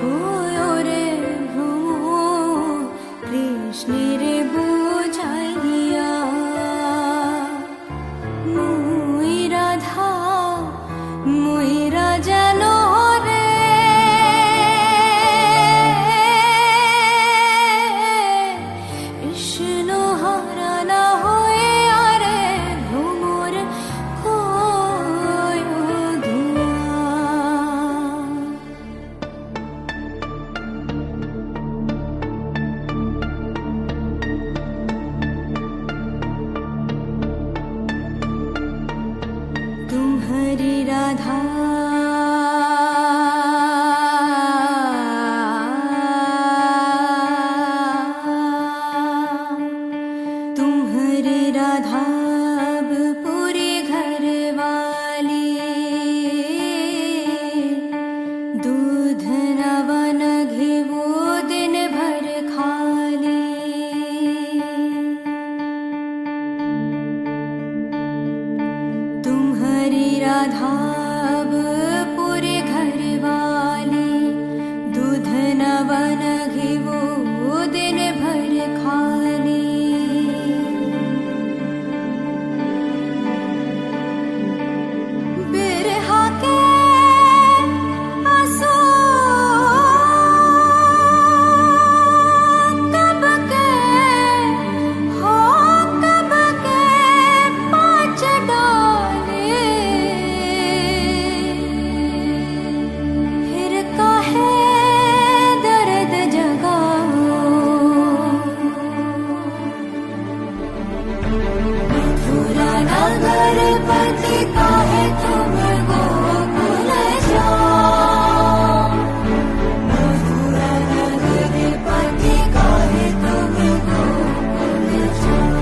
কোয়রে ভ্রমর কৃষ্ণের বুঝাইয়া মুই রাধা যেন রে কৃষ্ণ হারানা হয়ে আরে ভ্রমর কয় ধুয়া तुम्हारी राधा तुम्हारी राधा अब पूरे घर वाली दूध नवन घी वो दिन भर खाली तुम्हारी राधा अब पूरे घर वाली दूध नवन घी वो दिन भर खाली बिरहा के आंसू कब के हो कब के पाँच डाले फिर काहे दर्द जगाओ मथुरा नगर पति काहे तुम गोकुल जाओ मथुरा नगर पति काहे तुम गोकुल जाओ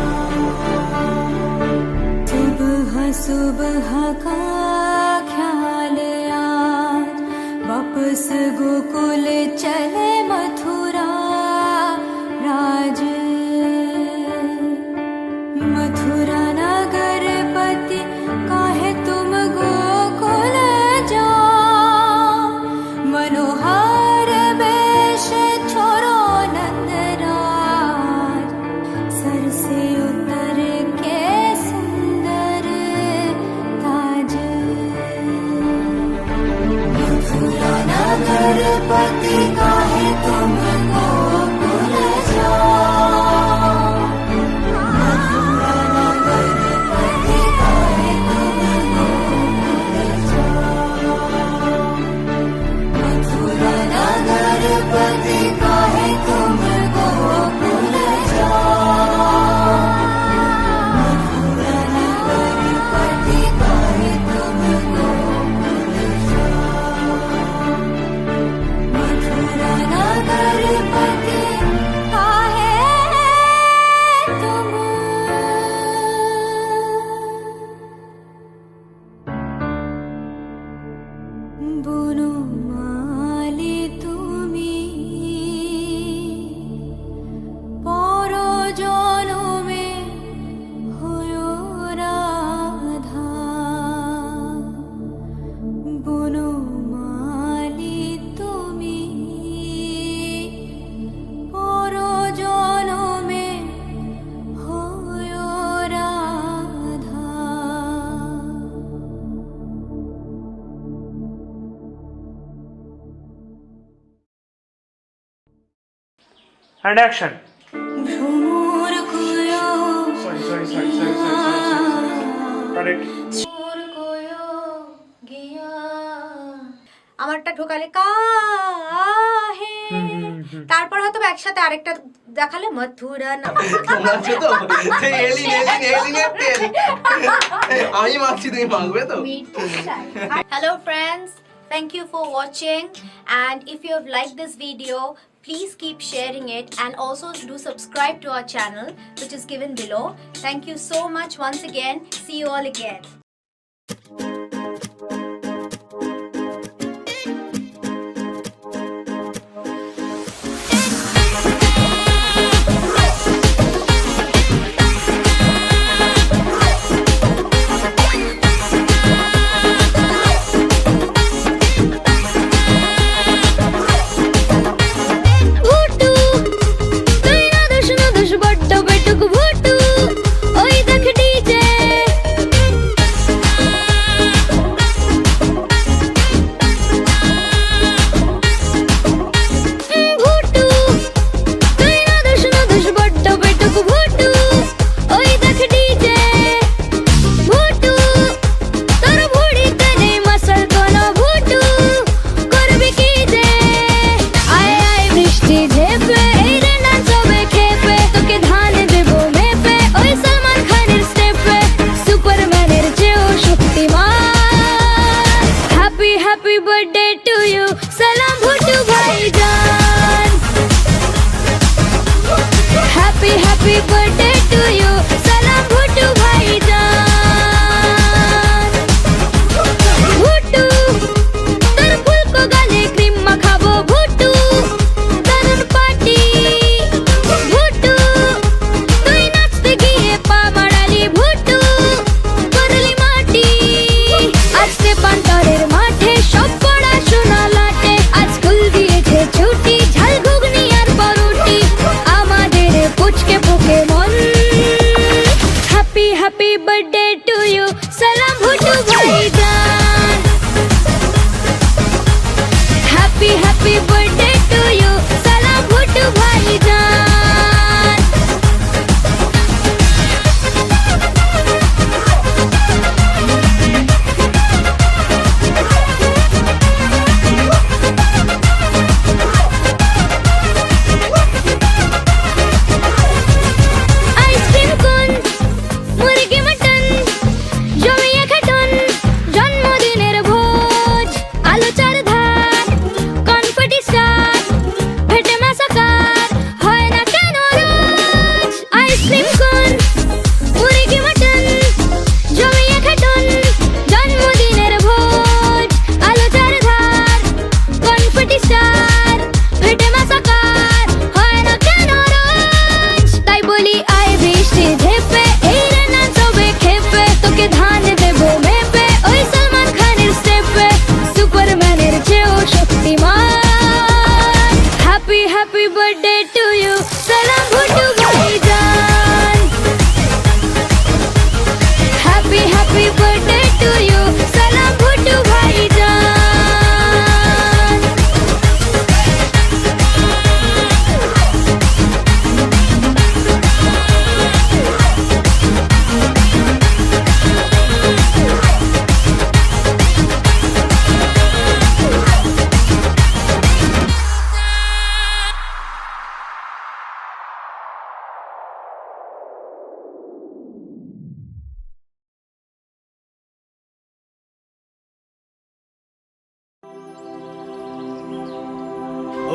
सुबह का ख्याल आज वापस गोकुल चले मथुरा राज मथुरा नगर पति काहे तुम गोकुल जाओ मनोहर वेश छोड़ो नंदराज सर से उतर के सुंदर ताज मथुरा नगर पति काहे तुम गोकुल जाओ मथुरा नगर पति काहे तुम गोकुल जाओ मथुरा नगर पति काहे तुम गोकुल जाओ मथुरा नगर पति काहे तुम गोकुल जाओ मथुरा नगर पति काहे तुम বনমালী তুমি পর জনমে হয়ো রাধা বনমালী তুমি পর জনমে হয়ো Radha And action. Bhramar কয়ো Sorry. Correct. ভ্রমর কয়ো গিয়া আমারটা ঢোকালে কাহে তারপর হয়তো একসাথে আরেকটা দেখালে মথুরা না মারছো তো এলিনের তেল আমি মারছি তুমি মাখবে তো Hello friends, thank you for watching, and if you have liked this video, please keep sharing it and also do subscribe to our channel which is given below. Thank you so much once again. See you all again. birthday to you. Salam bhuttu bhaijan. Happy birthday to you. Salam bhuttu bhaijan.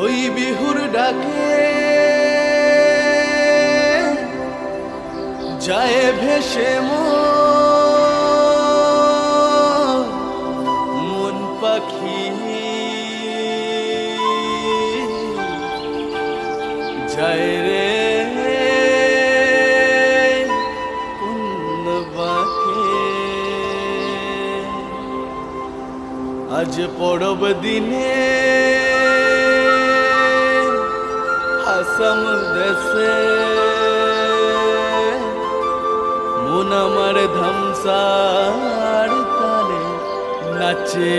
ওই বিহুর ডাকে যায় ভেসে মন পাখি যায় রে কোন বাকে আজ পড়ব দিনে আসম দেশে মন আমার ধামসার তালে নাচে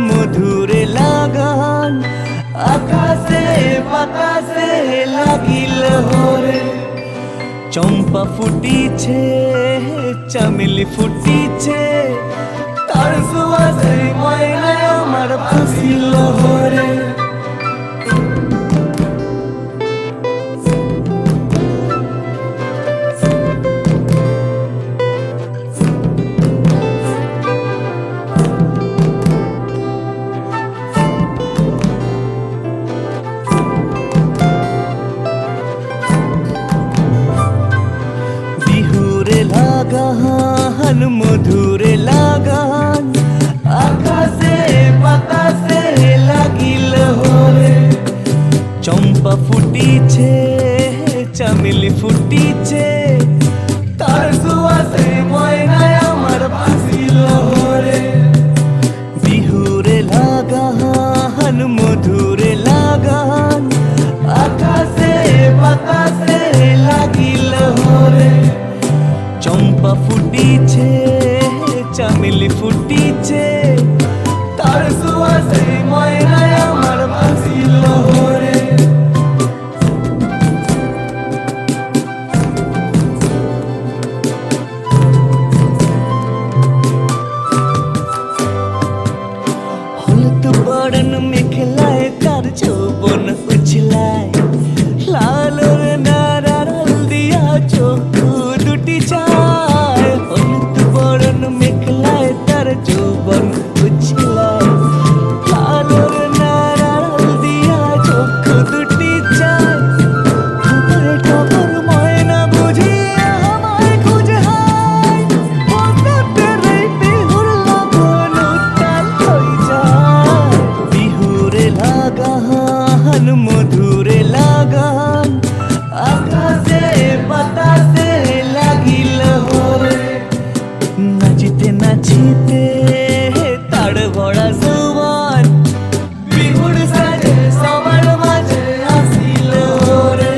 মধুরে লাগান আকাশে বাতাসে লাগিল হরে চম্পা ফুটিছে চামেলি ফুটিছে তার সুবাসে ময়নায় আমার ভাসিল হরে লাগান মধুরে লাগান আকাশে বাতাসে লাগিল হরে চম্পা ফুটিছে চামেলি ফুটিছে তার সুবাসে ময়নায় আমার ভাসিল হরে বিহুরে লাগান মধুরে লাগান আকাশে বাতাসে লাগিল হরে চম্পা ফুটিছে চামেলি ফুটিছে তার সুবাসে ময়নায় আমার ভাসিল হরে হলুদ বরণ মেখলায় তার যৌবন উছলায় লাল নারাল দিয়া চোখ দুটি চায় হলুদ বরণ মেখলায় তার যৌবন উছলায় লাল নারাল দিয়া চোখ দুটি চায় খবর খবর ময়না বুঝিয়া আমায় খুঁজে হায় বসতে রে বিহুর লগন উত্তাল হই যায় বিহুরে লাগান মধুরে লাগান আকাশে বাতাসে লাগিল হরে নাচিতে নাচিতে তার ভরা জবান বিহুর সাজে সবার মাঝে আসিল হরে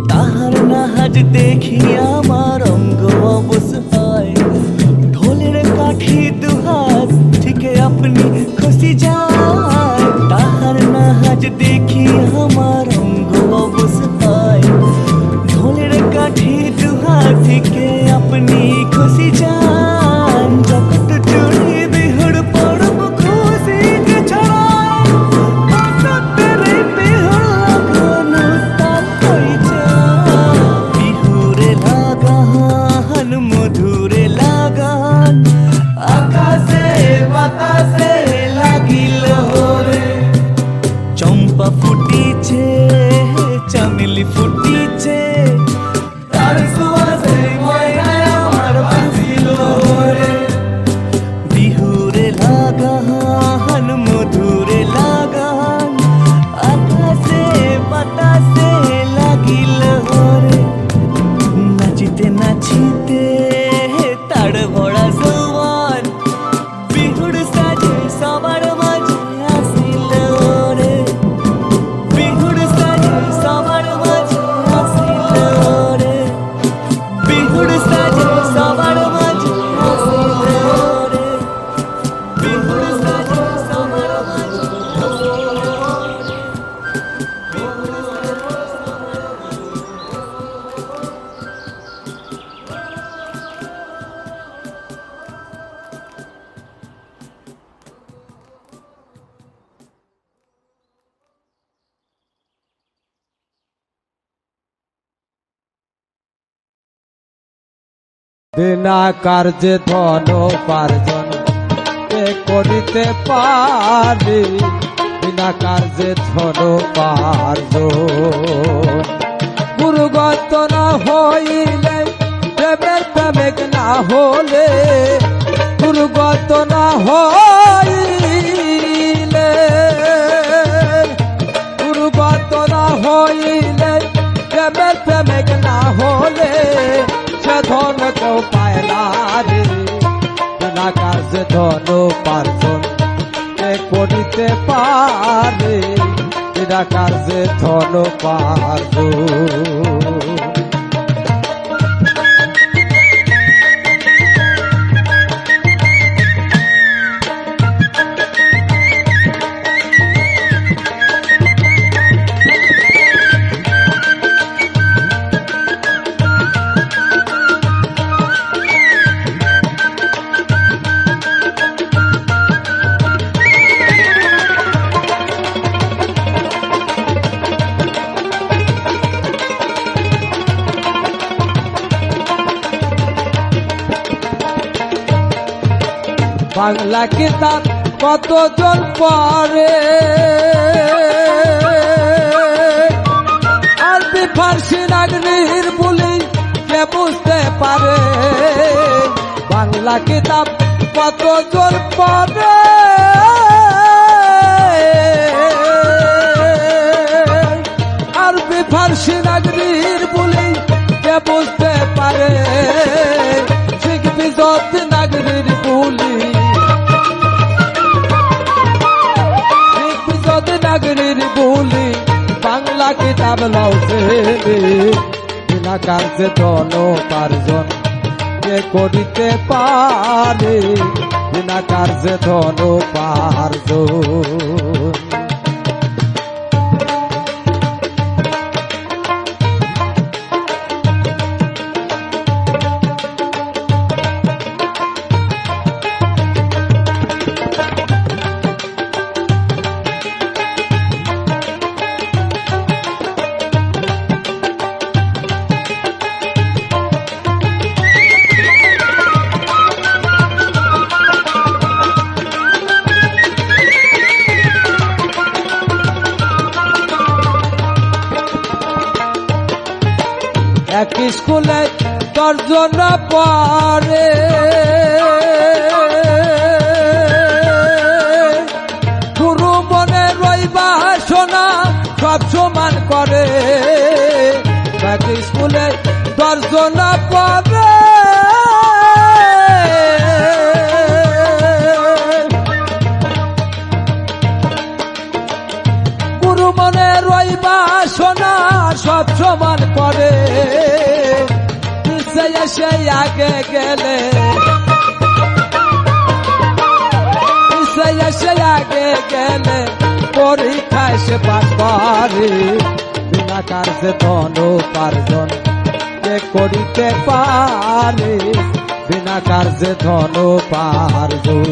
তাহার নাহাজ দেখি আমার অঙ্গ অবশ হয় ঢোলের কাঠি দুহাত থেকে আপনি খুশি যায় তাহার নাহাজ দেখি আমার অঙ্গ অবশ হয় ঢোলের কাঠি দুহাত থেকে আপনি খুশি যান জগৎ জুড়ে বিহুর পর্ব খুশি কে ছড়ায় বাসতে রে বিহুর জবা ফুটিছে চামেলি ফুটিছে তার সুবাসে ময়নায় আমার বাঁচিল রে বিহুরে লাগান মধুরে লাগান আকাশে বাতাসে লাগিল রে নাচিতে নাচিতে তাড় ভরা জওয়ান বিহুর সাজে সবার মাঝে আসিল রে বিহুর সাজে সবার মাঝে আসিল রে বিহুর সাজে সবার মাঝে আসিল রে বিহুর সাজে সবার মাঝে আসিল বিনা কার্যে ধন উপার্জন কে করিতে পারি বিনা কার্যে ধন উপার্জন গুরুগত না হইলে প্রেমের প্রেমিক না হলে গুরুগত না হইলে গুরুগত না হইলে প্রেমের প্রেমিক না হলে সে ধন কেউ পায় না রে বিনা কার্যে ধন উপার্জন কে করিতে পারে বিনা কার্যে ধন উপার্জন বাংলা কিতাব কতজন পড়ে আরবি ফার্সি নাগরির বলি কে বুঝতে পারে বাংলা কিতাব কতজন পড়ে আরবি ফার্সি নাগরির বলি কে বুঝতে পারে শিখবি যত নাগরির বলি নাগরির বলি বাংলা কিতাব লওছে বিনা কার্যে ধন উপার্জন কে করিতে পারে বিনা কার্যে ধন উপার্জন এক স্কুলে 10 জন পড়ে গুরু মনে রইবা শোনা সব সমান করে এক স্কুলে 10 জন পড়ে গুরু মনে রইবা শোনা সব সমান করে এসে আগে গেলে এসে আগে গেলে পরীক্ষায় সে পাস করে বিনা কার্যে ধন উপার্জন কে করিতে পারে বিনা কার্যে ধন উপার্জন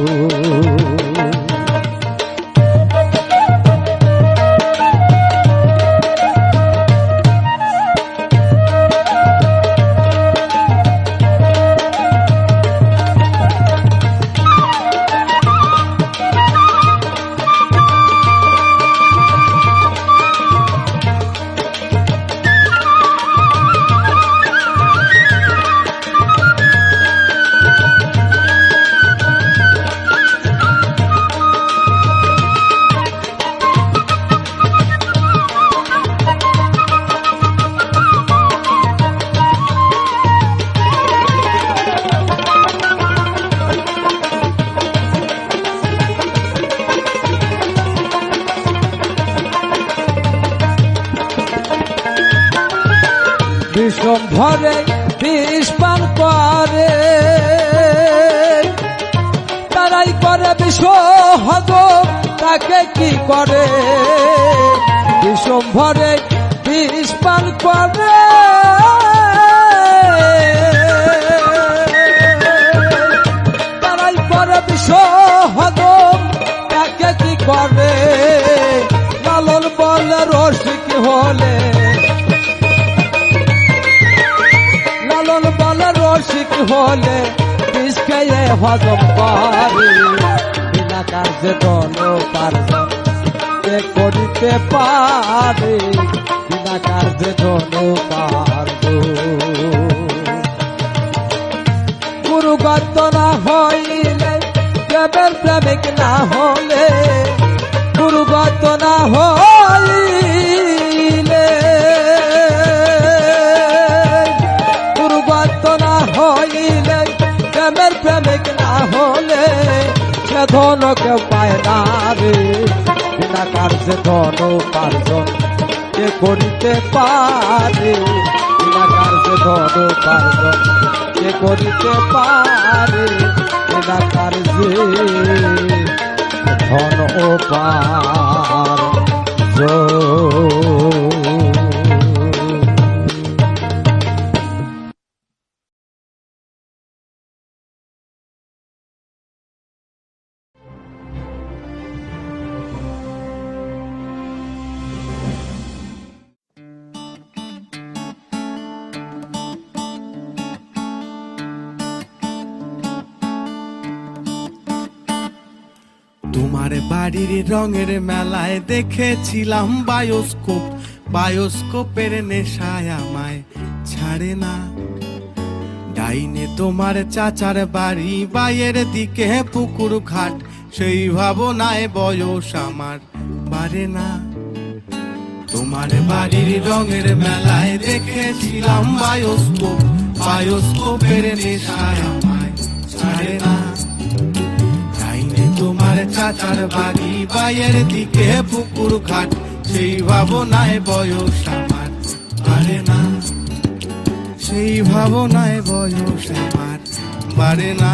বিষম ভরে বিষ পান করে, তারাই করে বিষ হজম, তাকে কি করে বিষম ভরে বিষ পান করে। তারাই করে বিষ হজম, তাকে কি করে লালন বলে রসিক হলে, লালন বলে রসিক হলে বিষ খেয়ে হজম করে, বিনা কার্যে ধন উপার্জন কে করিতে পারে, বিনা কার্যে ধন উপার্জন। গুরুগত না হইলে প্রেমের প্রেমিক না হলে, গুরুগত না হইলে, গুরুগত না হইলে প্রেমের প্রেমিক না হলে সে ধন কেউ পায় না রে, বিনা কার্যে ধন উপার্জন কে করিতে পারে, বিনা কার্যে ধন উপার্জন কে করিতে পারে, বিনা কার্যে ধন উপার্জন। তোমার বাড়ির রঙের মেলায় দেখেছিলাম বায়োস্কোপ, বায়োস্কোপের নেশায় আমায় ছাড়ে না। ডাইনে তোমার চাচার বাড়ি, বাইয়ের দিকে পুকুর ঘাট, সেই ভাবনায় বয়স আমার বাড়ে না। তোমার বাড়ির রঙের মেলায় দেখেছিলাম বায়োস্কোপ, বায়োস্কোপের নেশায় আমায় ছাড়ে না। তোমার চাচার বাড়ি, বাইয়ের দিকে পুকুর ঘাট, সেই ভাবনায় বয়স আমার বাড়ে না, সেই ভাবনায় বয়স আমার বাড়ে না।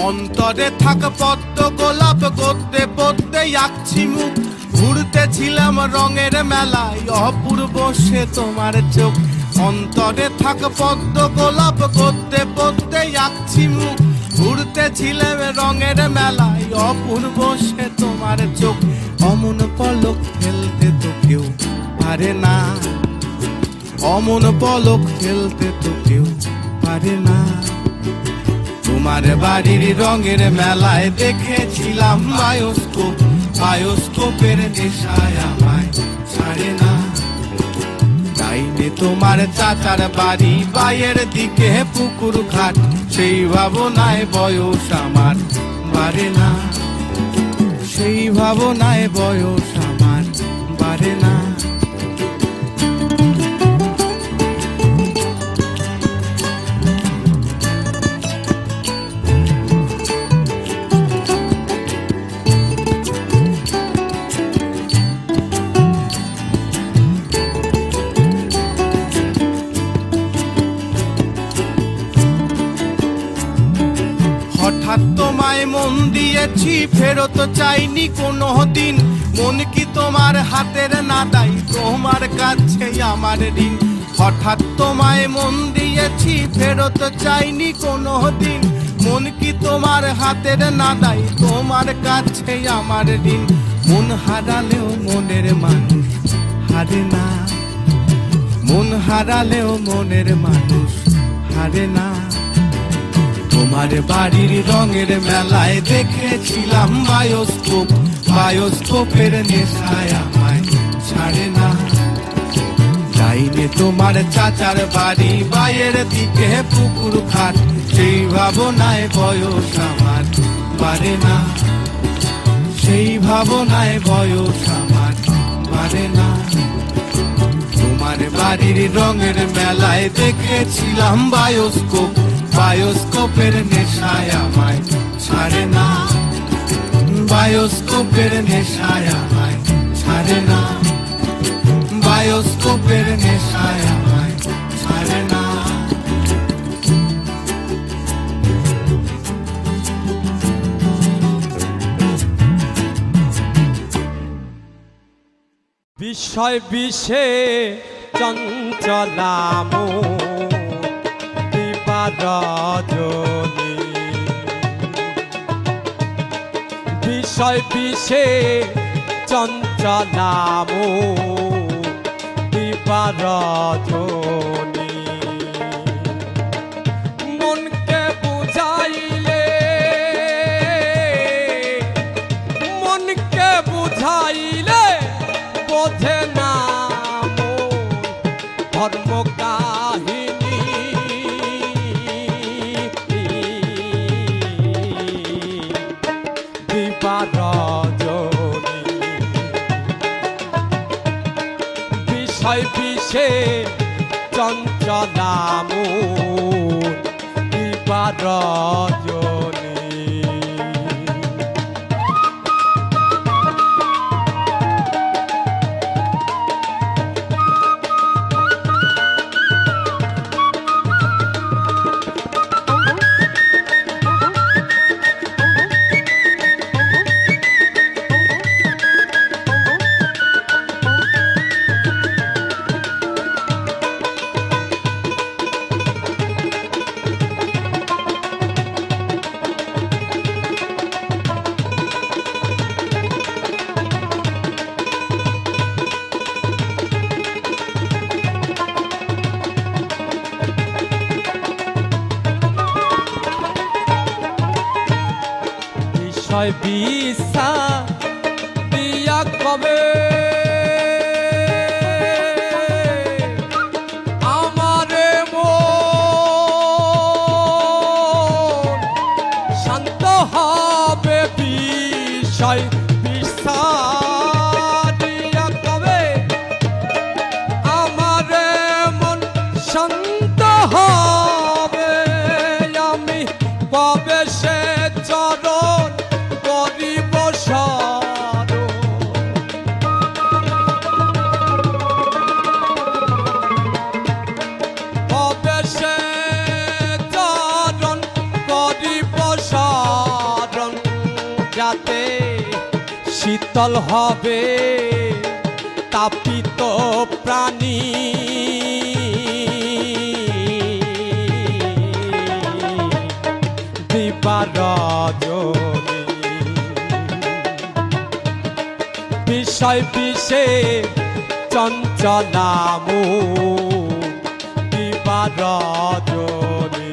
অন্তরে থাক পদ্ম গোলাপ, গদ্যে পদ্মে আঁকছি মুখ, ঘুরতেছিলাম রঙের মেলায় অপূর্ব সে তোমার চোখ। অন্তরে থাক পদ্ম গোলাপ, গদ্যে পদ্মে আঁকছি মুখ, ঘুরতেছিলাম রঙের মেলায় অপূর্ব সে তোমার চোখ। অমন পলক ফেলতে তো কেউ পারে না, অমন পলক ফেলতে তো কেউ পারে না। তোমার বাড়ির রঙের মেলায় দেখেছিলাম বায়োস্কোপ, বায়োস্কোপের নেশায় আমায় ছাড়ে না। ডাইনে তোমার চাচার বাড়ি, বাইয়ের দিকে পুকুর ঘাট, সেই ভাবনায় বয়স আমার বাড়ে না, সেই ভাবনায় বয়স আমার বাড়ে না। হঠাৎ তোমায় মন দিয়েছি, ফেরত চাইনি কোনো দিন, মন কি তোমার হাতের নাদাই, তোমার কাছে আমার ঋণ। হঠাৎ তোমায় মন দিয়েছি, ফেরত চাইনি কোনো দিন, মন কি তোমার হাতের নাদাই, তোমার কাছে আমার ঋণ। মন হারালেও মনের মানুষ হারে না, মন হারালেও মনের মানুষ হারে না। তোমার বাড়ির রঙের মেলায় দেখেছিলাম বায়োস্কোপ, বায়োস্কোপের নেশায় আমায় ছাড়ে না। ডাইনে তোমার চাচার বাড়ি, বাইয়ের দিকে পুকুর ঘাট, সেই ভাবনায় বয়স আমার বাড়ে না, সেই ভাবনায় বয়স আমার বাড়ে না। তোমার আমার বাড়ির রঙের মেলায় দেখেছিলাম বায়োস্কোপ, বায়োস্কোপের নেশায় আমায় ছাড়ে না, বায়োস্কোপের নেশায় আমায় ছাড়ে না, বায়োস্কোপের নেশায় আমায় ছাড়ে না। বিষয় বিষে চঞ্চলাম রজনী, বিষয় বিষে চঞ্চলাম রজনী, মনকে বুঝাইলে, মনকে বুঝাইলে বোঝে না ধর্ম কাহিনী, রজনী, বিষয় বিষে চঞ্চলাম রজনী। বিষয় বিষা দিয়া কবে আমারে মন শান্ত হবে, বিষয় বিষা দিয়া কবে আমারে মন শান্ত হবে, আমি পাবে সে চরণ করিব শরণ, পাবে সে চরণ করিব শরণ, যাতে শীতল হবে তাপিত প্রাণী, রজনী, বিষয় বিষে চঞ্চলাম রজনী।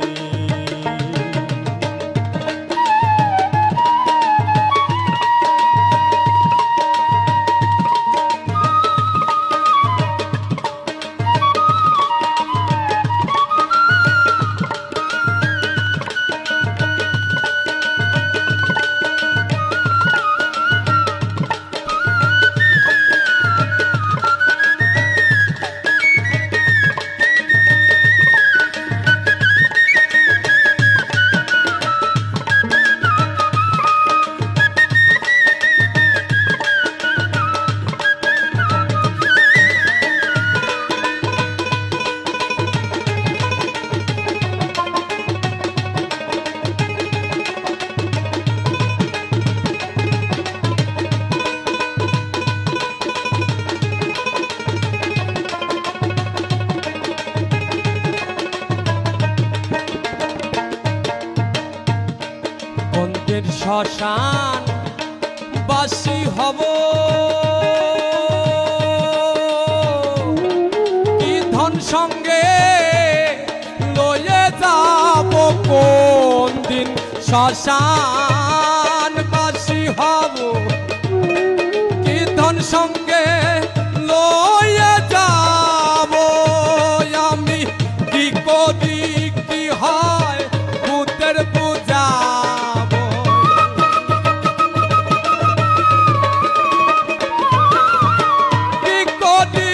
শ্মশান বাসী হব, কি ধন সঙ্গে লয়ে যাব, কোন দিন শ্মশান বাসী হব, কি ধন সঙ্গে লয়ে যাব, আমি কি করি কি হয় ভূতের বুঝাব, কি করি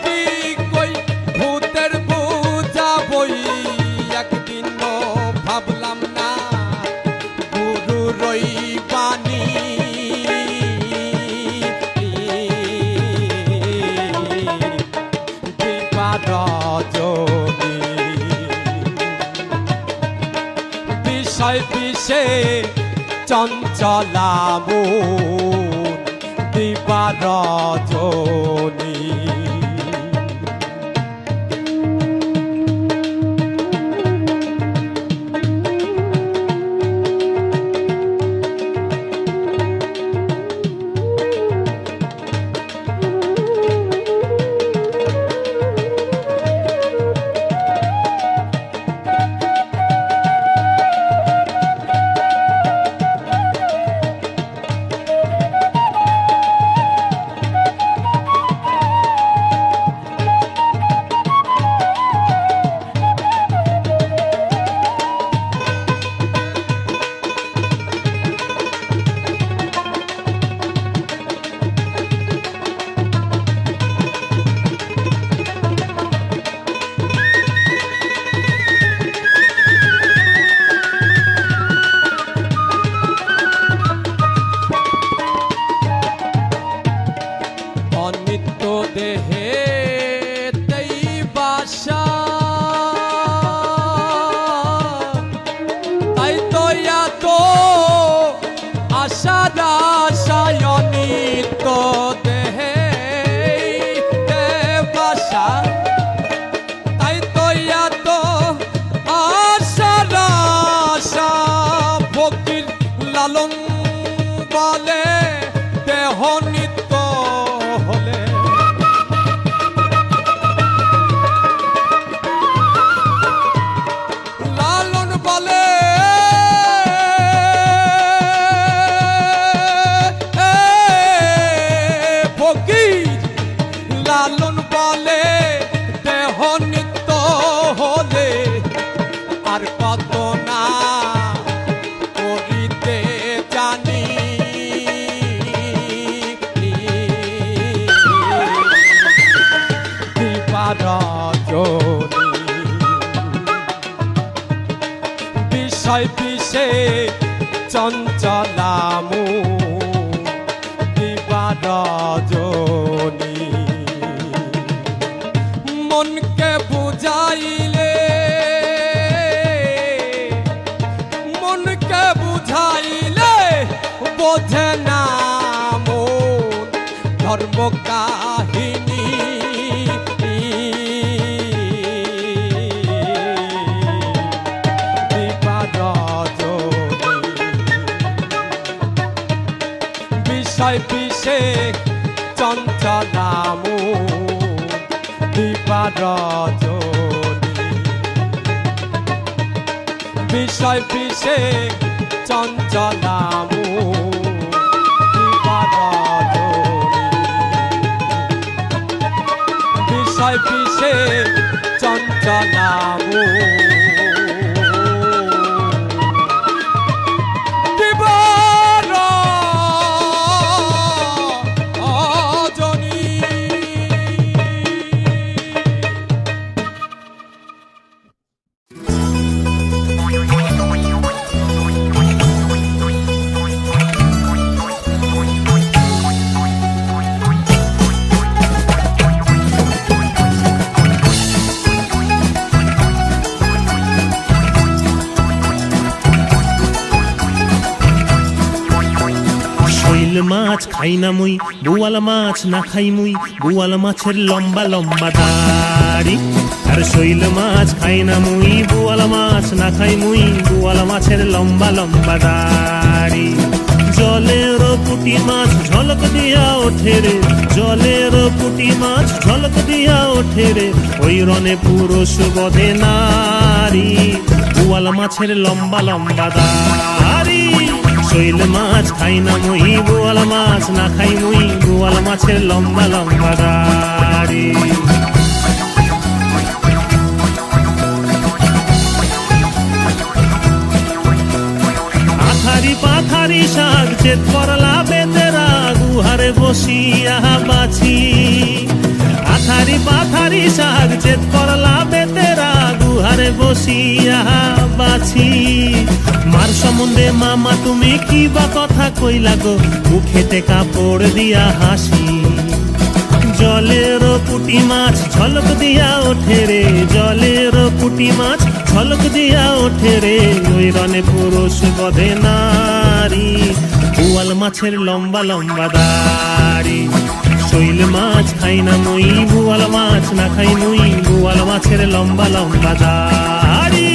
কি কই রজনী বিষয় বিষে চঞ্চলা মন দিবা রজনী অনিত্য দেহে তেই বাসা তাই তো এত আশা আশায় অনিত্য দেহে বাসা তাই তো এত আশা আশা ফকির লালন বলে দেহ নিত্য হলে লালন বলে ফকির লালন বলে দেহ নিত্য হলে আর কত না করিতে জানি বিষয় বিষে চঞ্চলামু দিবা রজনী মনকে বুঝাইলে বোঝে না মন ধর্ম কাহিনী বিষয় বিষে চঞ্চলামু দিবা রজনী বিষয় বিষে চঞ্চলামু দিবা রজনী বিষয় বিষে চঞ্চলামু মাছ খাই না মুই বোয়াল মাছ না খাই মুই বোয়াল মাছের লম্বা লম্বা দাড়ি আর শৈল মাছ খাই না মুই বোয়াল মাছ না খাই মুই বোয়াল মাছের লম্বা লম্বা দাড়ি জলের পুঁটি মাছ ঝলক দিয়া ওঠে রে জলের পুঁটি মাছ ঝলক দিয়া ওঠে রে ওই রনে পুরুষ বধে নারী বোয়াল মাছের লম্বা লম্বা দাড়ি শৈল মাছ খাই না মুই বোয়াল মাছ না খাই মুই বোয়াল মাছের লম্বা লম্বা দাড়ি আথারি পাথারি শাক চেত করলা বেতেরা গুহারে বসিয়া বাছি আথারি পাথারি শাক চেত করলা বেতেরা গুহারে বসিয়া বাছি মার সম্বন্ধে মামা তুমি কি বা কথা কইলা গো মুখেতে কাপড় দিয়া হাসি জলের পুঁটি মাছ ঝলক দিয়া ওঠে রে, জলের পুঁটি মাছ ঝলক দিয়া ওঠে রে, ওই রনে পুরুষ বধে নারী, বোয়াল মাছের লম্বা লম্বা দাড়ি। শৈল মাছ খাই না মুই, বোয়াল মাছ না খাই মুই, বোয়াল মাছের লম্বা লম্বা দাড়ি।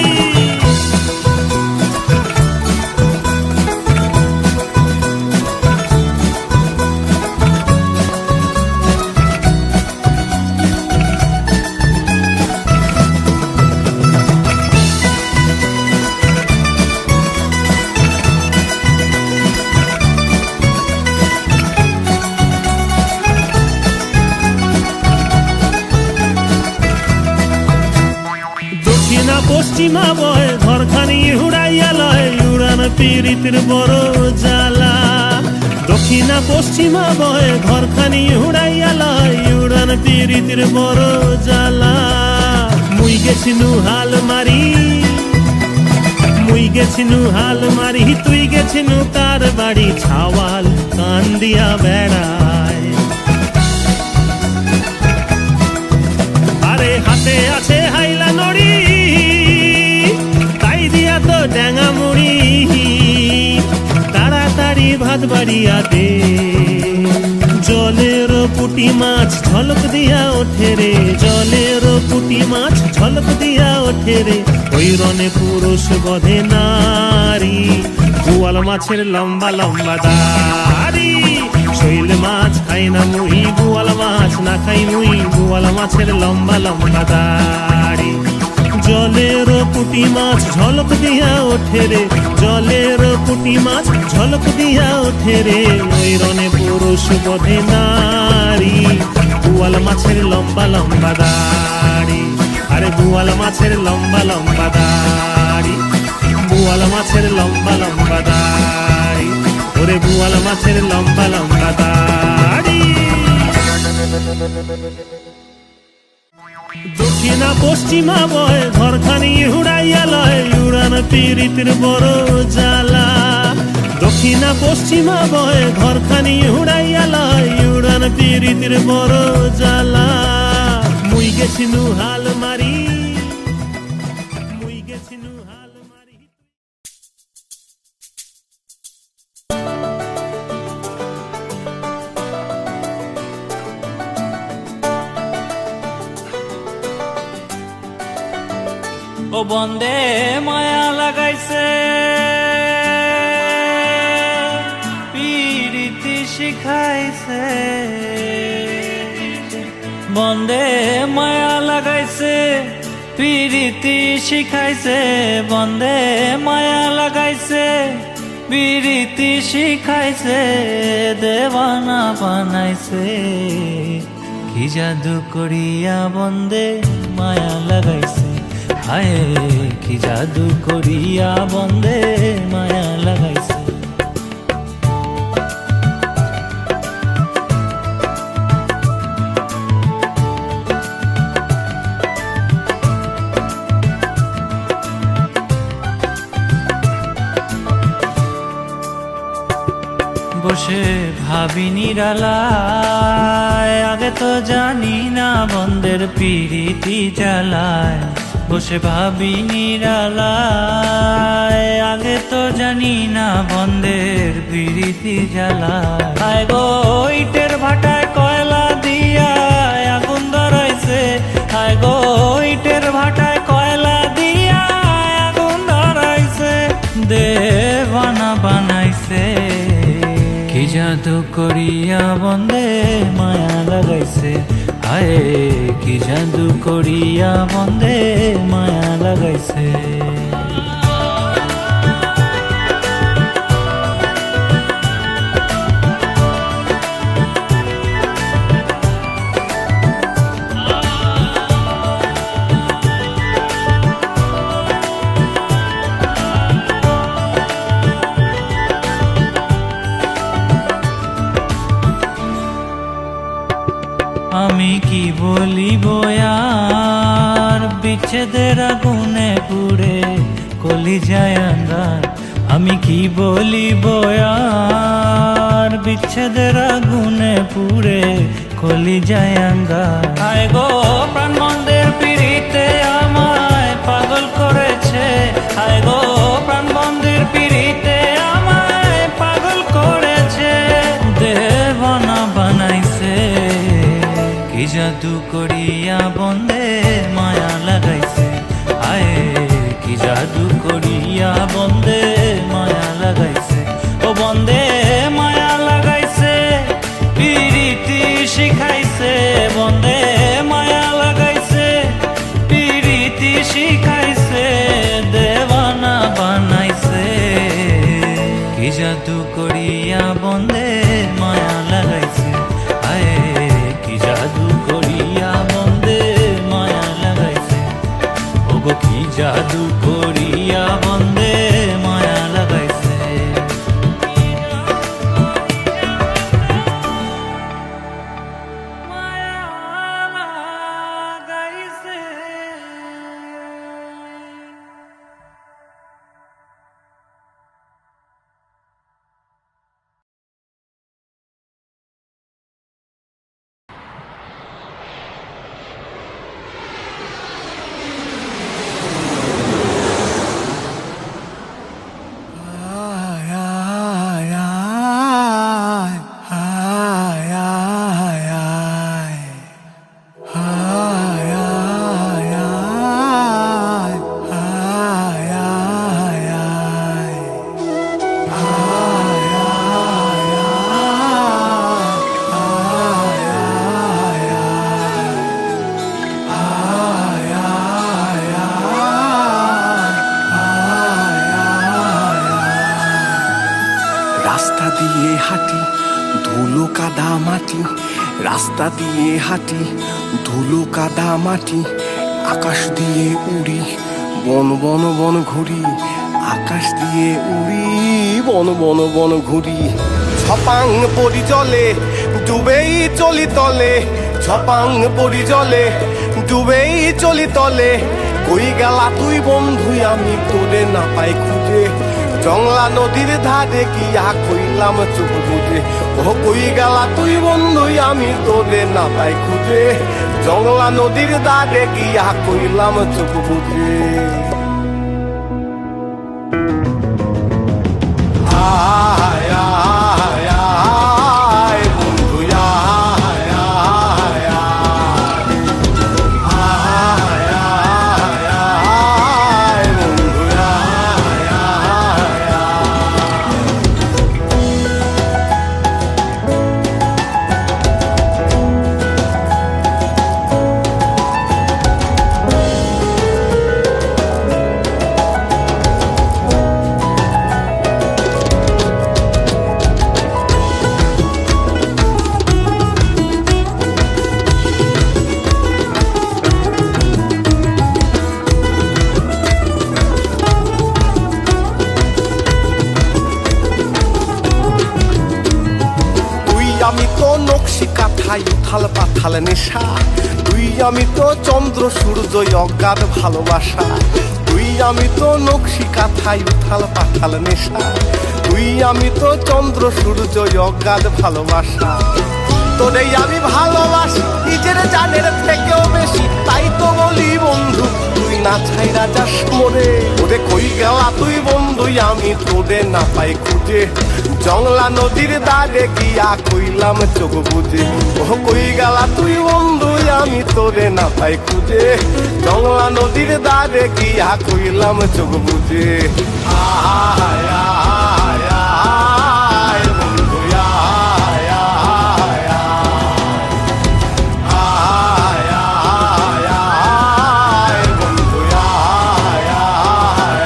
দক্ষিণা পশ্চিমা বয় ঘরখানি উড়াইয়া লয়, উড়ান পীড়িতের বড় জ্বালা। দক্ষিণা পশ্চিমা বয় ঘরখানি উড়াইয়া লয়, উড়ান পীড়িতের বড় জ্বালা। মুই গেছিনু হাল মারি, মুই গেছিনু হাল মারি, তুই গেছিনু কার বাড়ি, ছাওয়াল কান দিয়া বেড়ায়। আরে হাতে আছে হাইলা নড়ি, তাই দিয়া তো ড্যাঙা মুড়ি, তাড়াতাড়ি ভাত বাড়িয়া দে। জলের পুঁটি মাছ ঝলক দিয়া ওঠে রে, জলের পুঁটি মাছ ঝলক দিয়া ওঠে রে, ওই রনে পুরুষ বধে নারী, বোয়াল মাছের লম্বা লম্বা দাড়ি। শৈল মাছ খাই না মুই, বোয়াল মাছ না খাই মুই, বোয়াল মাছের লম্বা লম্বা দাড়ি। জলের পুঁটি মাছ ঝলক দিয়া ওঠে রে, জলের পুঁটি মাছ ঝলক দিয়া ওঠে রে, ওই রনে পুরুষ বধে নারী, বোয়াল মাছের লম্বা লম্বা দাড়ি। আরে বোয়াল মাছের লম্বা লম্বা দাড়ি, বোয়াল মাছের লম্বা লম্বা দাড়ি, ওরে বোয়াল মাছের লম্বা লম্বা দাড়ি। দক্ষিণা পশ্চিমা বয় ঘরখানি উড়াইয়া লয়, উড়ান পীড়িতের বড় জ্বালা। দক্ষিণা পশ্চিমা বয় ঘরখানি উড়াইয়া লয়, উড়ান পীড়িতের বড় জ্বালা। মুই গেছিনু হাল মারি, মুই গেছিনু হাল মারি। ও বন্দে মায়া লাগাইছে, পীড়িতি শিখাইছে, বন্দে মায়া লাগাইছে, পীড়িতি শিখাইছে, বন্দে মায়া লাগাইছে, পীড়িতি শিখাইছে, দেওয়ানা বানাইছে, কি জাদু করিয়া বন্দে মায়া লাগাইছে, হায় কি জাদু করিয়া বন্দে মায়া লাগাইছে। বসে ভাবি নিরালায়, আগে তো জানি না বন্দের পীড়িতি জ্বালায়। বসে ভাবি নিরালায়, আগে তো জানি না বন্দের পীড়িতি জ্বালায়। আয় গো ইটের ভাটায় কয়লা দিয়া আগুন ধরাইছে, আয় গো ইটের ভাটায় কয়লা দিয়া আগুন ধরাইছে, দেওয়ানা বানাইছে, কি জাদু করিয়া বন্দে মায়া লাগাইছে, হায় কি জাদু করিয়া বন্দে মায়া লাগাইছে। আমি কি বলিব আর বিচ্ছেদের আগুনে পুড়ে কলিজায় আঁধার, আমি কি বলিব আর বিচ্ছেদের আগুনে পুড়ে কলি যায় আঙ্গা আয় গো প্রাণ বন্ধের পিড়িতে আমায় পাগল করেছে আয় গো প্রাণ বন্ধের পিড়িতে আমায় পাগল করেছে দেবানা বানাইছে কি জাদু করিয়া বন্ধের মায়া লাগাইছে আয় কি জাদু করিয়া বন্ধে মায়া লাগাইছে ও বন্ধে মায়া লাগাইছে পিরিতি শিখাইছে বন্ধে মায়া লাগাইছে পিরিতি শিখাইছে দেওয়ানা বানাইছে কি জাদু করিয়া বন্ধে মায়া লাগাইছে আয় কি জাদু করিয়া বন্ধে মায়া লাগাইছে ওগো কি জাদু করিয়া বন্ধে মায়া লাগাইছে মায়া লাগাইছে রাস্তা দিয়ে হাঁটি ধুলো কাদা মাটি রাস্তা দিয়ে হাঁটি ধুলো কাদা মাটি আকাশ দিয়ে উড়ি বন বন বন ঘুরি আকাশ দিয়ে উড়ি বন বন বন ঘুরি ছপাং পরি জলে ডুবেই চলি তলে ছপাং পরি জলে ডুবেই চলি তলে কই গেলা তুই বন্ধু আমি তোরে না পাই খুঁজে জংলা নদীর ধারে গিয়া কইলাম চোখ বুঝে ও কই গেলা তুই বন্ধু আমি তোরে না পাই খুঁজে জংলা নদীর ধারে গিয়া কইলাম চোখ বুঝে আয় আয় আয় বন্ধু আয় আয় আয় আয় আয় বন্ধু আয় আয় আমি তো নকশি কাঠাই উথাল পাথাল নেশা তুই আমি তো চন্দ্র সূর্য অজ্ঞাত ভালোবাসা তুই আমি তো নকশি কাঠাই উথাল পাথাল নেশা তুই আমি তো চন্দ্র সূর্য অজ্ঞাত ভালোবাসা তোরে আমি ভালোবাসি নিজের জানের থেকেও বেশি তাই তো বলি বন্ধু তুই না ছাইরা যাস মোরে ওরে কই গেলা তুই বন্ধু আমি তোরে না পাই খুঁজে জংলা নদীর দাগে গিয়া কইলাম চোখ বুঝে ও কই গেলা তুই বন্ধু আমি তোরে না পাই খুঁজে জংলা নদীর দাগে গিয়া কইলাম চোখ বুঝে আয় আয় আয় বন্ধু আয় আয় আয় আয় আয় বন্ধু আয় আয়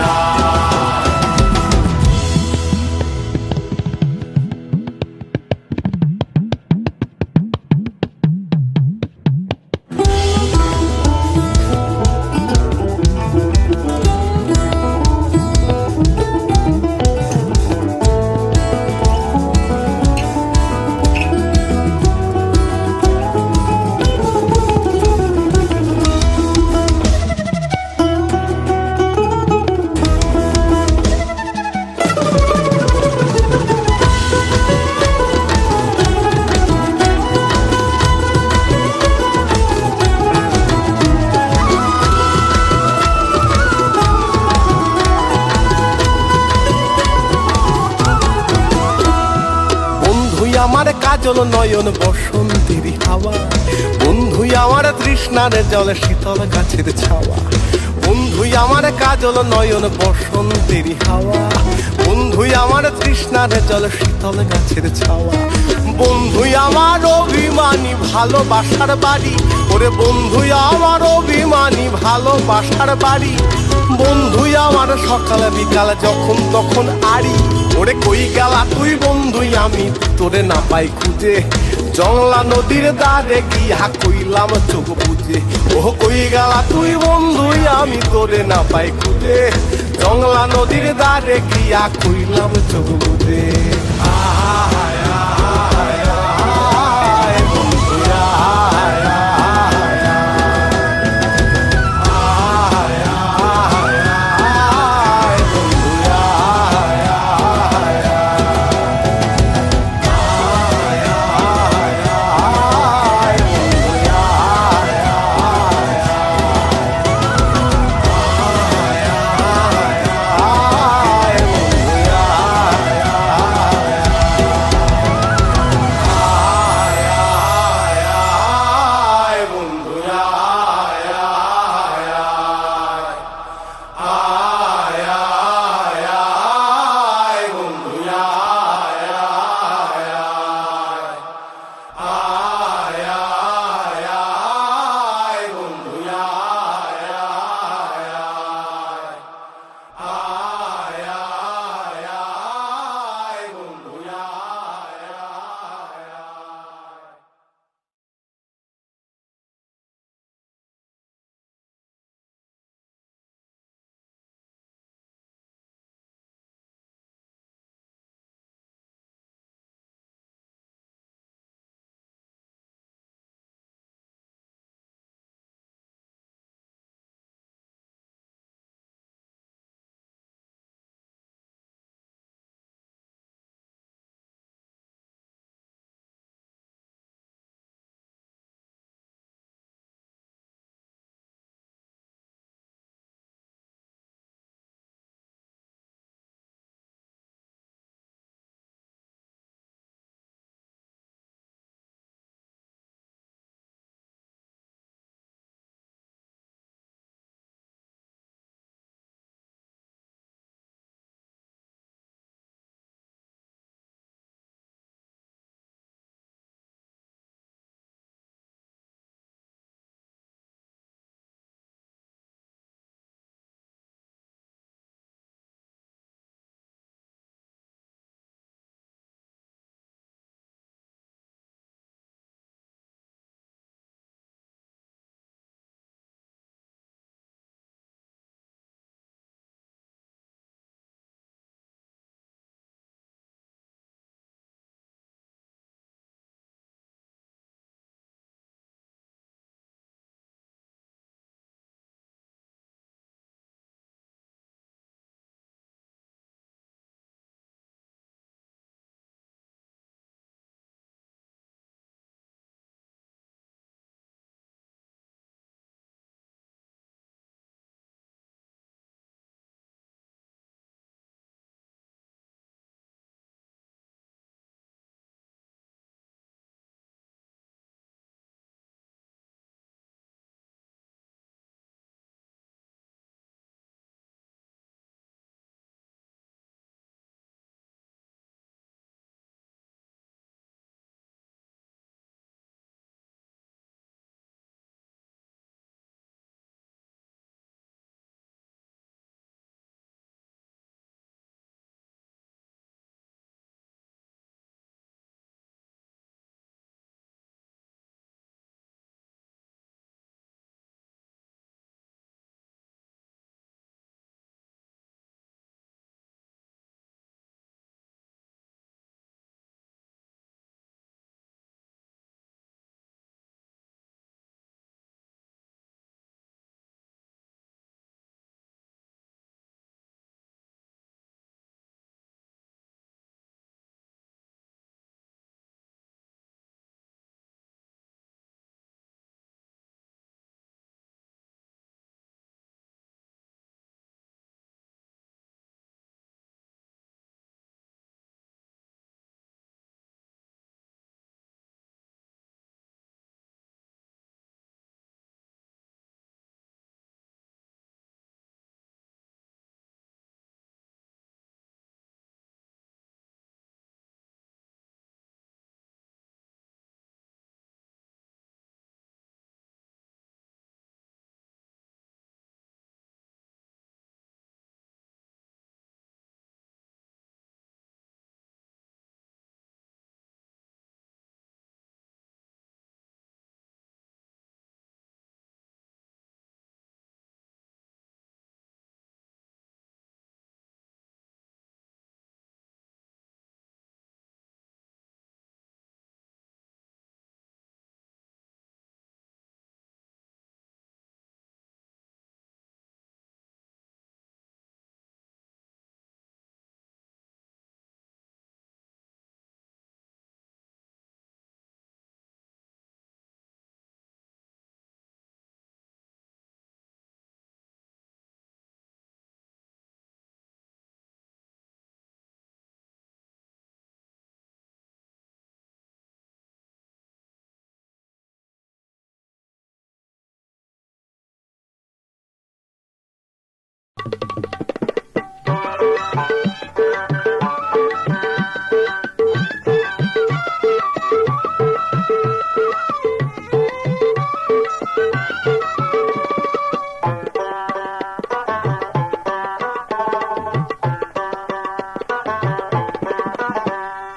কাজল নয়ন বসন্তের হাওয়া, বন্ধুই আমার তৃষ্ণার জল শীতল গাছের ছাওয়া। বন্ধুই আমার কাজল নয়ন বসন্তের হাওয়া, বন্ধুই আমার তৃষ্ণার জল শীতল গাছের ছাওয়া। বন্ধুই আমার অভিমানী ভালোবাসার বাড়ি, ওরে বন্ধুই আমার অভিমানী ভালোবাসার বাড়ি। বন্ধুই আমার সকাল বিকাল যখন তখন আড়ি, ওরে কই গেলা তুই বন্ধুই আমি তোরে না পাই খুঁজে। জংলা নদীর দ্বারে গিয়া কইলাম চোখ বুঝে, ও কই গেলা তুই বন্ধুই আমি তোরে না পাই খুঁজে। জংলা নদীর দ্বারে গিয়া কইলাম চোখ বুঝে। আয় আয় আয় বন্ধু আয় আয় আয় আয় আয় বন্ধু আয় আয়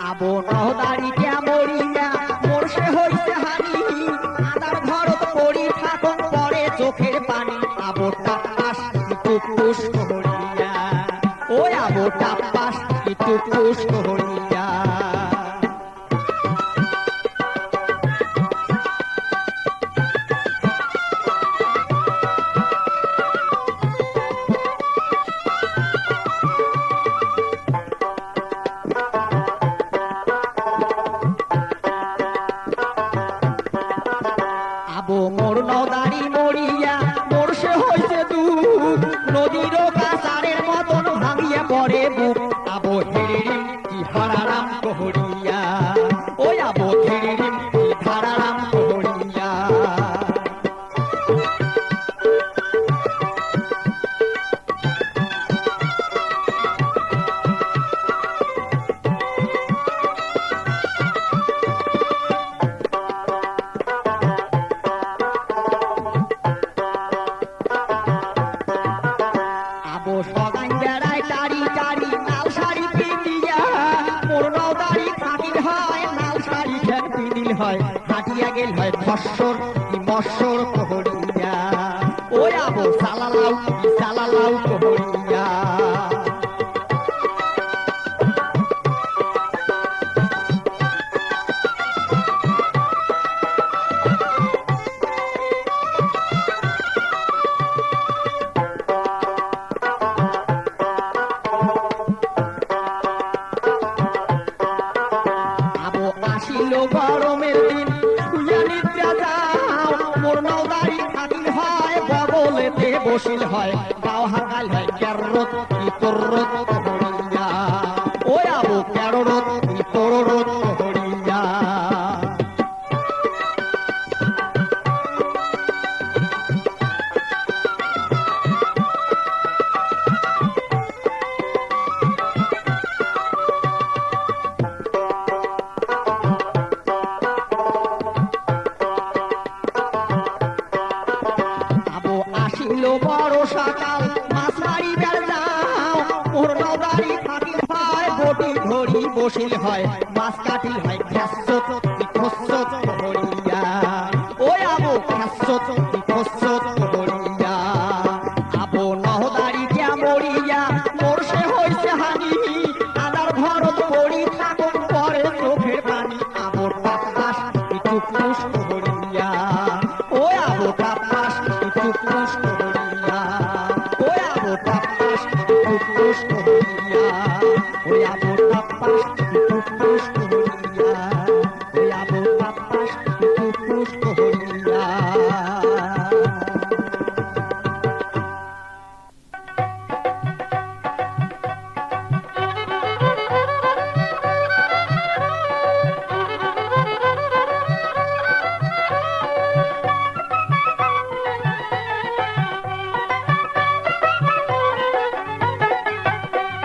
আবো নহদারিটা মরিয়া মোর সে হইছে হানি আদার ঘরত পড়ি থাকুন পরে চোখের পানি আবোটা পাশ টুকুস হরিয়া ওই আবোটা পাশ টুকুস হরিয়া আবো মোর নদারি মরিয়া মোর সে হইছে দুঃখ নদীর কাছারের মতন ভাঙিয়া পড়ে বুক আবো হেরিম কি হারারাম কহরিয়া ওই আবো হেরিম কি হারারাম কহরিয়া আবো সগান বেড়ায় টারি টারি নাল শাড়ি পিন্দিয়া মোর নদারি থাকিল হয় নাল শাড়ি খেন পিনিল হয় হাঁটিয়া গেল হয় ফসর কি মসর কহরিয়া ওই আবো সালালাউ কহরিয়া আবো আসিল গরমের দিন শুইয়া নিদ্রা যাও মোর নদারি থাকিল হয় বগলেতে বসিল হয় গাও হাকাল হয় ক্যাররত কি কররত কহরিয়া ওই আবো ক্যাররত কি কররত কহরিয়া আবো আসিল বড় সকাল মাছ মারি বেড় যাও মোর নদারি থাকিল হয় বটি ধরি বসিল হয় মাছ কাটিল হয় খ্যাসত কি খসত কহরিয়া ওই আবো খ্যাসত কি খসত কহরিয়া আবো নহদারি যা মরিয়া মোর সে হইছে হানি আদার ঘরত পড়ি থাকুন পরে চোখের পানি আবো টাপাস কি টুকুস কহরিয়া ওই আবো টাপাস কি টুকুস কহরিয়া ওই আবো টাপাস কি টুকুস কহরিয়া ওই আবো টাপাস কি টুকুস কহরিয়া ওই আবো টাপাস কি টুকুস কহরিয়া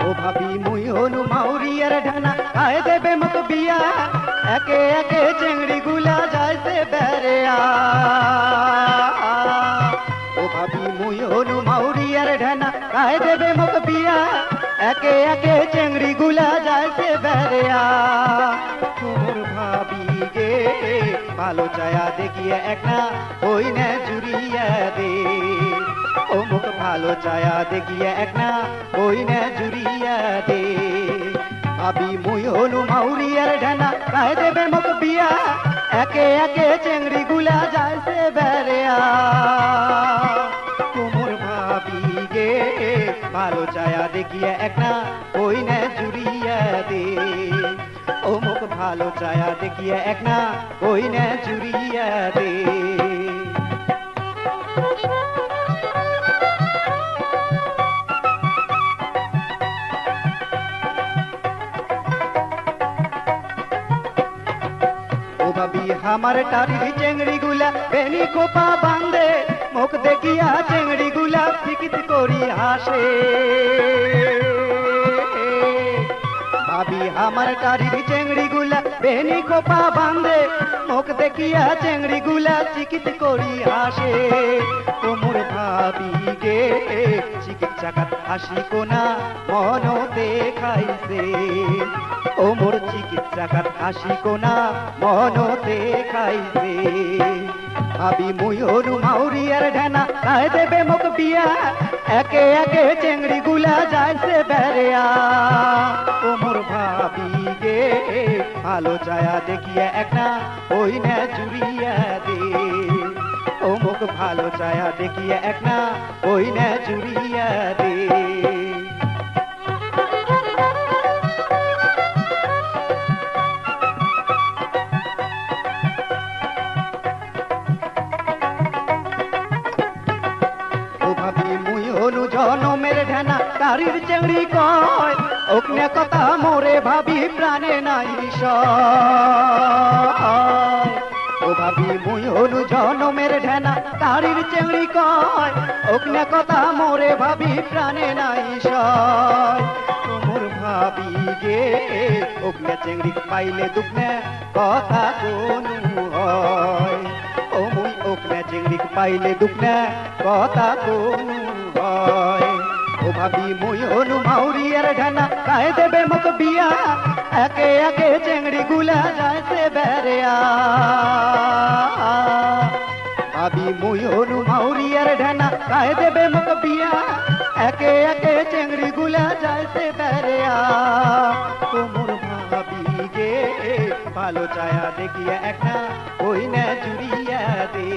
ও ভাবি মুই হনু মাউরিয়ার ঢানা আয় দেবে মত বিয়া একে একে চেংড়ি গুলা যাইতে বেড়েয়া ও ভাবি মুই হনু মাউরিয়ার ঢানা আয় দেবে মত বিয়া একে একে চেংড়ি গুলা যাইতে বেড়েয়া তোর ভাবি গে ভালো চায়া দেখিয়ে এক না ওই না জুড়িয়া দে ও মুখ ভালো চায়া দেখিয়ে এক না ওই না জুড়িয়া দে আবি মুই হনু মাউরিয়ার ঢানা কায় দেবে মুখ বিয়া একে একে চেংড়ি গুলা যাইছে বেড়েয়া তোমর ভাবি গে ভালো চায়া দেখিয়ে এক না ওই না জুড়িয়া দে ও মুখ ভালো চায়া দেখিয়ে এক না ওই না জুড়িয়া দে আমার টারি চেংড়ি গুলা বেনি কোপা বান্ধে মুখ দেখিয়া চেংড়ি গুলা ফিকিত করি হাসে ভাবি আমার টারির চেংড়ি গুলা বেনি কোপা বাঁধে মুখ দেখিয়া চেংড়ি গুলা চিকিত করি হাসে ও মোর ভাবি গে চিকিৎসাকাত হাসি কোনা মন দেখাইছে ও মোর চিকিৎসাকাত হাসি কোনা মন দেখাইছে ভাবি মুই হনু মাউরিয়ার ঢেনা তাই দেবে মুখ বিয়া একে একে চেংড়ি গুলা যাইছে বেরিয়া ও মোর ভাবি গে ভালো চায়া দেখিয়া একটা ওই না জুড়িয়া দে ও মুখ ভালো চায়া দেখিয়া একটা ওই না জুড়িয়া দে জনমের ঢেনা তারির চেংড়ি কয় ওকনে কথা মোরে ভাবি প্রাণে নাই ও ভাবি মুই হনু জনমের ঢেনা তারির চেংড়ি কয় ওকনে কথা মোরে ভাবি প্রাণে নাই মোর ভাবি গে ওকনে চেংড়ি পাইলে দুঃখনে কথা কোনু হয় ও মুই ওকনে চেংড়ি পাইলে দুঃখনে কথা কোনু ও ভাবি মুই হনু মাউরিয়ার ঢানা কায় দেবে মুখ বিয়া একে একে চেংড়ি গুলা যাইছে বেরিয়া ভাবি মুই হনু মাউরিয়ার ঢানা কায় দেবে মুখ বিয়া একে একে চেংড়ি গুলা যাইছে বেরিয়া ও মোর ভাবি গে ভালো চায়া দেখিয়া একটা ওই না জুড়িয়া দে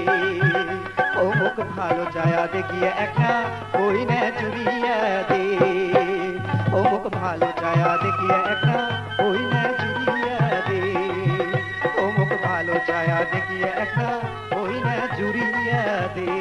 ও মুখ ভালো চায়া দেখিয়া একটা ওই না জুড়িয়া দে ও মুখ ভালো চায়া দেখিয়া একটা ওই না জুড়িয়া দে ও মুখ ভালো চায়া দেখিয়া একটা ওই না জুড়িয়া দে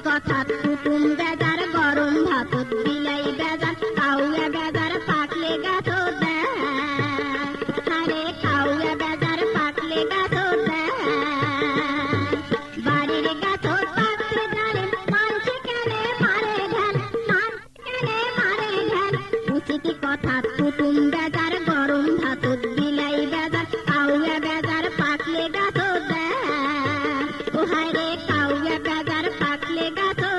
কথা কুটুম বেজার গরম ভাত বিলাই বেজার কাউয়া বেজার পাকলে গাছো আরে কাউয়া বেজার পাকলে গাছো বাড়ির গাছো পাকলে জানে মানছে কেনে মারে ঢাল কেনে মারে ঢাল উচিত কথা কুটুম বেজার গরম ভাত বিলাই বেজার কাউয়া বেজার পাকলে গাছো ও হায় রে কাউয়া বেজার পাকলে গাছো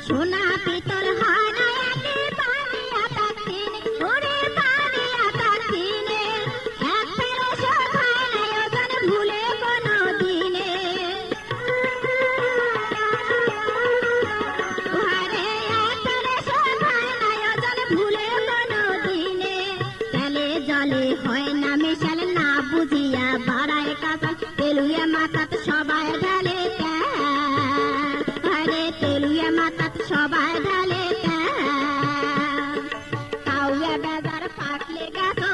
সোনা পিতল হারায়াতে বানিয়া তাকিনে ওরে বানিয়া তাকিনে এক ফেরো সখায় আয়োজন ভুলে কোনো দিনে ওরে এক ফেরো সখায় আয়োজন ভুলে কোনো দিনে তেলে জলে হয় না মিশাল না বুঝিয়া বাড়ায় কাঁচাল তেলুয়া মাথাত সবাই ঢালে আরে তেলুয়া মাথাত সবাই ঢালে কাউয়া বেজার পাকলে গাছো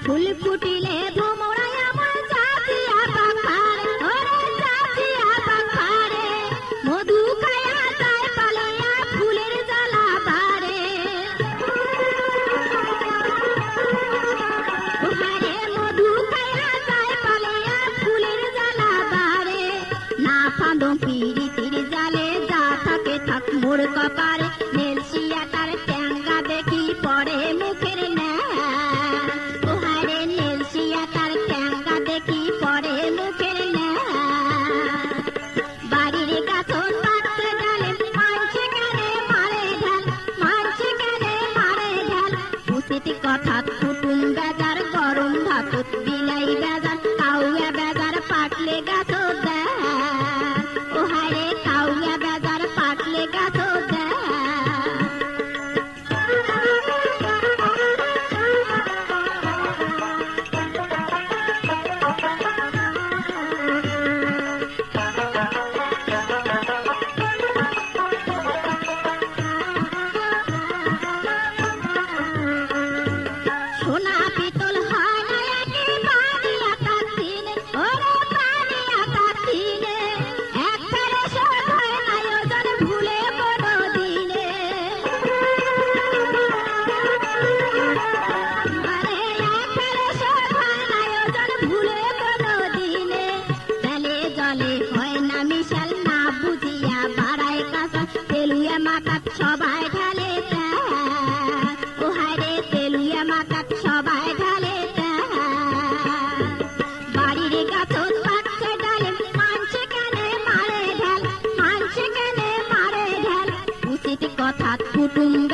ফুল ফুটিলে ভোমরাই আমার জাতিয়া পাখারে ওরে জাতিয়া পাখারে মধু খায়া যায় পালিয়া ফুলের জ্বালা বারে ওহারে মধু খায়া যায় পালিয়া ফুলের জ্বালা বারে না ফাঁদো পিরিতির জালে যা থাকে থাক মোর কপারে নেলসিয়া তার ট্যাঙ্গা দেখি পড়ে মুখের না ওহারে নেলসিয়া তার ট্যাঙ্গা দেখি পড়ে মুখের না বিলাই বেজার কাউয়া বেজার পাকলে গাছ দেয় ও হারে কাউয়া বেজার পাকলে গাছ দেয় সোনা পিতল হয় না একেবারে আকার দিনে ওরে পানি আকার দিনে এক ফেরে শোধ হয় না ওজন ভুলে কোনো দিনে আরে এক ফেরে শোধ হয় না ওজন ভুলে কোনো দিনে তেলে জলে হয় না মিশাল না বুঝিয়া বাড়ায় কাঁচা তেলুয়া মাকাত সবাই ঢালে ও হায়রে তেলুয়া মাকাত সবাই ঢালে বাড়ির গাছত পাচ্ছে ডালে মানছে কেনে মারে ঢাল মানছে কেনে মারে ঢাল উচিত কথা কুটুম্ব